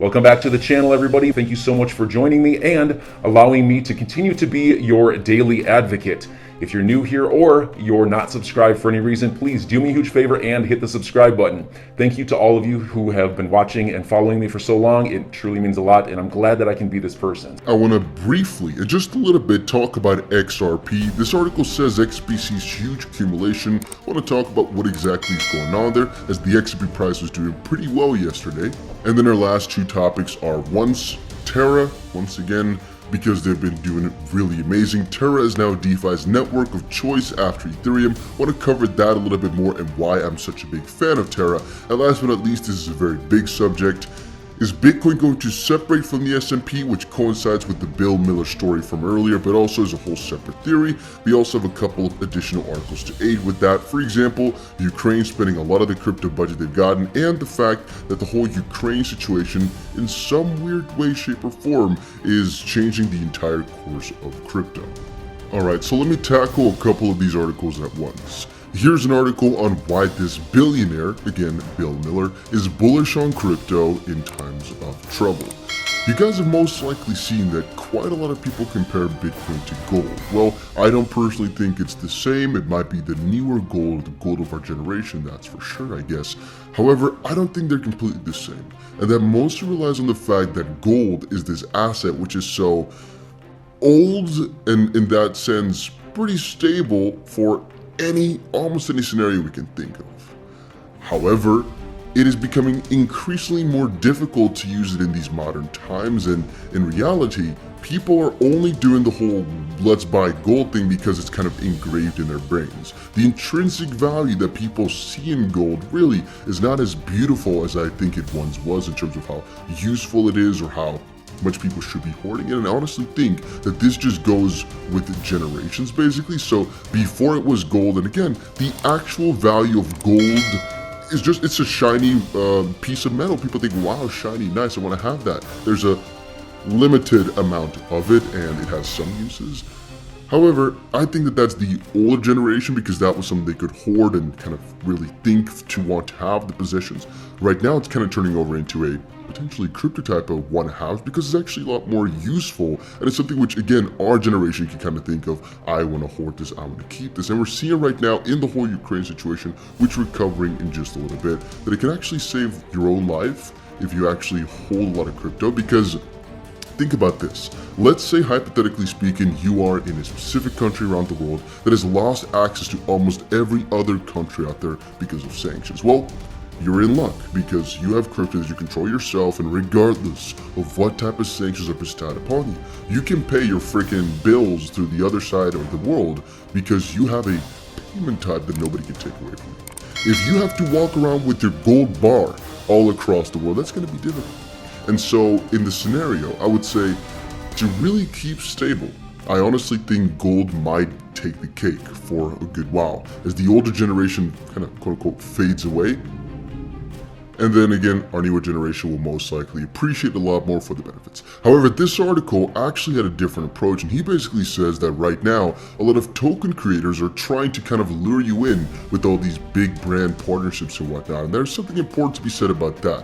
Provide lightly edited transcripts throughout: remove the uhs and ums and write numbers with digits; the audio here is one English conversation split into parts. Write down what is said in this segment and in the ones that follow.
Welcome back to the channel, everybody. Thank you so much for joining me and allowing me to continue to be your daily advocate. If you're new here or you're not subscribed for any reason, please do me a huge favor and hit the subscribe button. Thank you to all of you who have been watching and following me for so long. It truly means a lot, and I'm glad that I can be this person. I want to briefly, and just a little bit, talk about XRP. This article says XBC's huge accumulation. I want to talk about what exactly is going on there, as the XRP price was doing pretty well yesterday. And then our last two topics are Terra, once again, because they've been doing it really amazing. Terra is now DeFi's network of choice after Ethereum. I want to cover that a little bit more and why I'm such a big fan of Terra. And last but not least, this is a very big subject. Is Bitcoin going to separate from the S&P, which coincides with the Bill Miller story from earlier, but also is a whole separate theory? We also have a couple of additional articles to aid with that. For example, Ukraine spending a lot of the crypto budget they've gotten, and the fact that the whole Ukraine situation, in some weird way, shape, or form, is changing the entire course of crypto. Alright, so let me tackle a couple of these articles at once. Here's an article on why this billionaire, again Bill Miller, is bullish on crypto in times of trouble. You guys have most likely seen that quite a lot of people compare Bitcoin to gold. Well, I don't personally think it's the same. It might be the newer gold, the gold of our generation, that's for sure, I guess. However, I don't think they're completely the same. And that mostly relies on the fact that gold is this asset which is so old and, in that sense, pretty stable for almost any scenario we can think of. However, it is becoming increasingly more difficult to use it in these modern times, and in reality, people are only doing the whole let's buy gold thing because it's kind of engraved in their brains. The intrinsic value that people see in gold really is not as beautiful as I think it once was in terms of how useful it is or how much people should be hoarding it. And I honestly think that this just goes with the generations, basically. So before it was gold, and again, the actual value of gold is just, it's a shiny piece of metal. People think, wow, shiny, nice, I want to have that. There's a limited amount of it and it has some uses. However, I think that that's the older generation because that was something they could hoard and kind of really think to want to have the possessions. Right now, it's kind of turning over into a potentially crypto type of one house because it's actually a lot more useful, and it's something which, again, our generation can kind of think of, I want to hoard this, I want to keep this. And we're seeing right now in the whole Ukraine situation, which we're covering in just a little bit, that it can actually save your own life if you actually hold a lot of crypto. Because think about this. Let's say, hypothetically speaking, you are in a specific country around the world that has lost access to almost every other country out there because of sanctions. Well, you're in luck because you have crypto that you control yourself, and regardless of what type of sanctions are bestowed upon you, you can pay your freaking bills through the other side of the world because you have a payment type that nobody can take away from you. If you have to walk around with your gold bar all across the world, that's going to be difficult. And so in the scenario, I would say to really keep stable, I honestly think gold might take the cake for a good while as the older generation kind of quote unquote fades away. And then again, our newer generation will most likely appreciate a lot more for the benefits. However, this article actually had a different approach, and he basically says that right now, a lot of token creators are trying to kind of lure you in with all these big brand partnerships and whatnot, and there's something important to be said about that.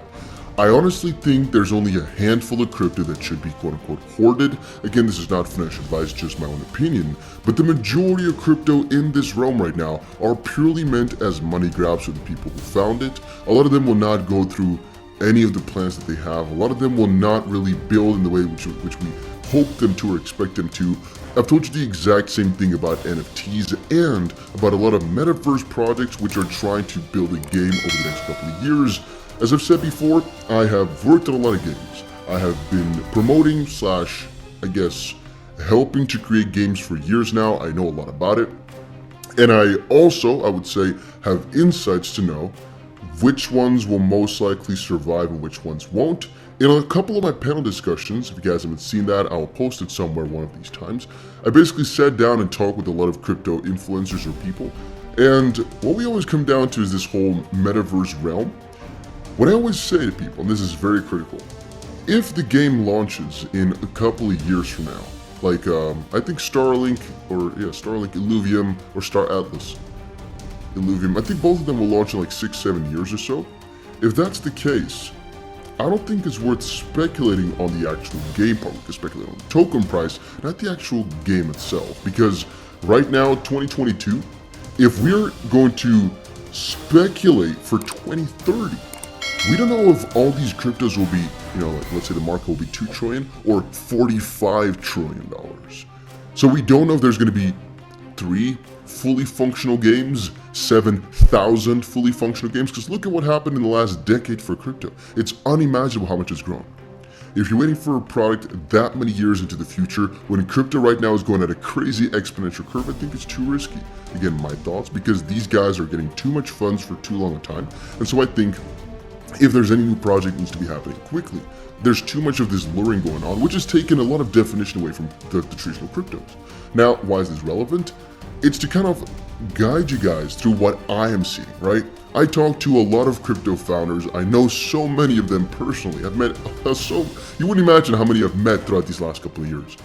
I honestly think there's only a handful of crypto that should be quote-unquote hoarded. Again, this is not financial advice, just my own opinion. But the majority of crypto in this realm right now are purely meant as money grabs for the people who found it. A lot of them will not go through any of the plans that they have. A lot of them will not really build in the way which we hope them to or expect them to. I've told you the exact same thing about NFTs and about a lot of metaverse projects which are trying to build a game over the next couple of years. As I've said before, I have worked on a lot of games. I have been promoting / I guess helping to create games for years now. I know a lot about it. And I also, I would say, have insights to know which ones will most likely survive and which ones won't. In a couple of my panel discussions, if you guys haven't seen that, I'll post it somewhere one of these times. I basically sat down and talked with a lot of crypto influencers or people. And what we always come down to is this whole metaverse realm. What I always say to people, and this is very critical, if the game launches in a couple of years from now, like I think Starlink Illuvium or Star Atlas Illuvium, I think both of them will launch in like 6-7 years or so. If that's the case, I don't think it's worth speculating on the actual game part. We can speculate on the token price, not the actual game itself. Because right now, 2022, if we're going to speculate for 2030, we don't know if all these cryptos will be, like let's say the market will be $2 trillion or $45 trillion. So we don't know if there's going to be 3 fully functional games, 7,000 fully functional games, because look at what happened in the last decade for crypto. It's unimaginable how much it's grown. If you're waiting for a product that many years into the future, when crypto right now is going at a crazy exponential curve, I think it's too risky. Again, my thoughts, because these guys are getting too much funds for too long a time. And so I think if there's any new project that needs to be happening quickly, there's too much of this luring going on, which has taken a lot of definition away from the traditional cryptos. Now, why is this relevant? It's to kind of guide you guys through what I am seeing, right? I talk to a lot of crypto founders. I know so many of them personally. I've met you wouldn't imagine how many I've met throughout these last couple of years.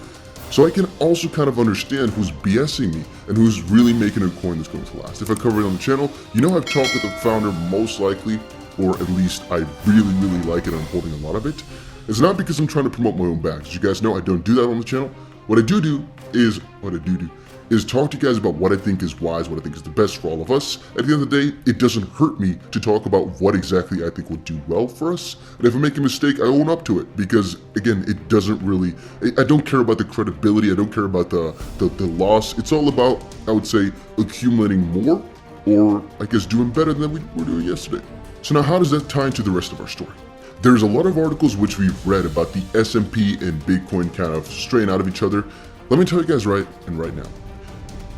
So I can also kind of understand who's BSing me and who's really making a coin that's going to last. If I cover it on the channel, I've talked with a founder most likely, or at least I really, really like it and I'm holding a lot of it. It's not because I'm trying to promote my own bags. As you guys know, I don't do that on the channel. What I do is talk to you guys about what I think is wise, what I think is the best for all of us. At the end of the day, it doesn't hurt me to talk about what exactly I think will do well for us. And if I make a mistake, I own up to it, because again, it doesn't really, I don't care about the credibility. I don't care about the loss. It's all about, I would say, accumulating more, or I guess doing better than we were doing yesterday. So now how does that tie into the rest of our story? There's a lot of articles which we've read about the S&P and Bitcoin kind of straying out of each other. Let me tell you guys right now.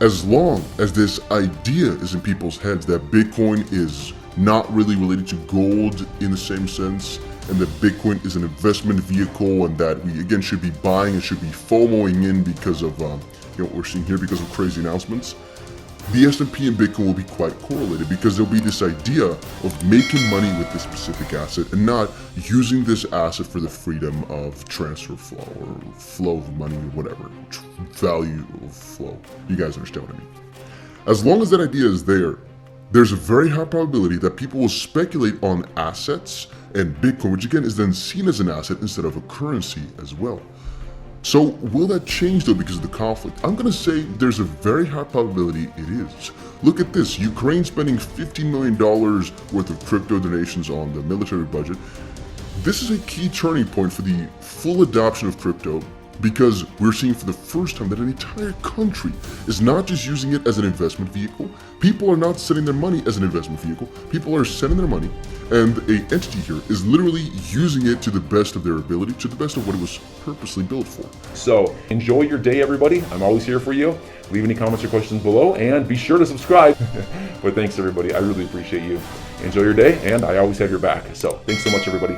As long as this idea is in people's heads that Bitcoin is not really related to gold in the same sense, and that Bitcoin is an investment vehicle, and that we again should be buying and should be FOMOing in because of what we're seeing here because of crazy announcements, the S&P and Bitcoin will be quite correlated, because there'll be this idea of making money with this specific asset and not using this asset for the freedom of transfer flow, or flow of money, or whatever, value of flow. You guys understand what I mean. As long as that idea is there, there's a very high probability that people will speculate on assets and Bitcoin, which again is then seen as an asset instead of a currency as well. So will that change though because of the conflict? I'm going to say there's a very high probability it is. Look at this, Ukraine spending $50 million worth of crypto donations on the military budget. This is a key turning point for the full adoption of crypto, because we're seeing for the first time that an entire country is not just using it as an investment vehicle. People are not sending their money as an investment vehicle. People are sending their money, and an entity here is literally using it to the best of their ability, to the best of what it was purposely built for. So enjoy your day, everybody. I'm always here for you. Leave any comments or questions below, and be sure to subscribe. But thanks, everybody. I really appreciate you. Enjoy your day, and I always have your back. So thanks so much, everybody.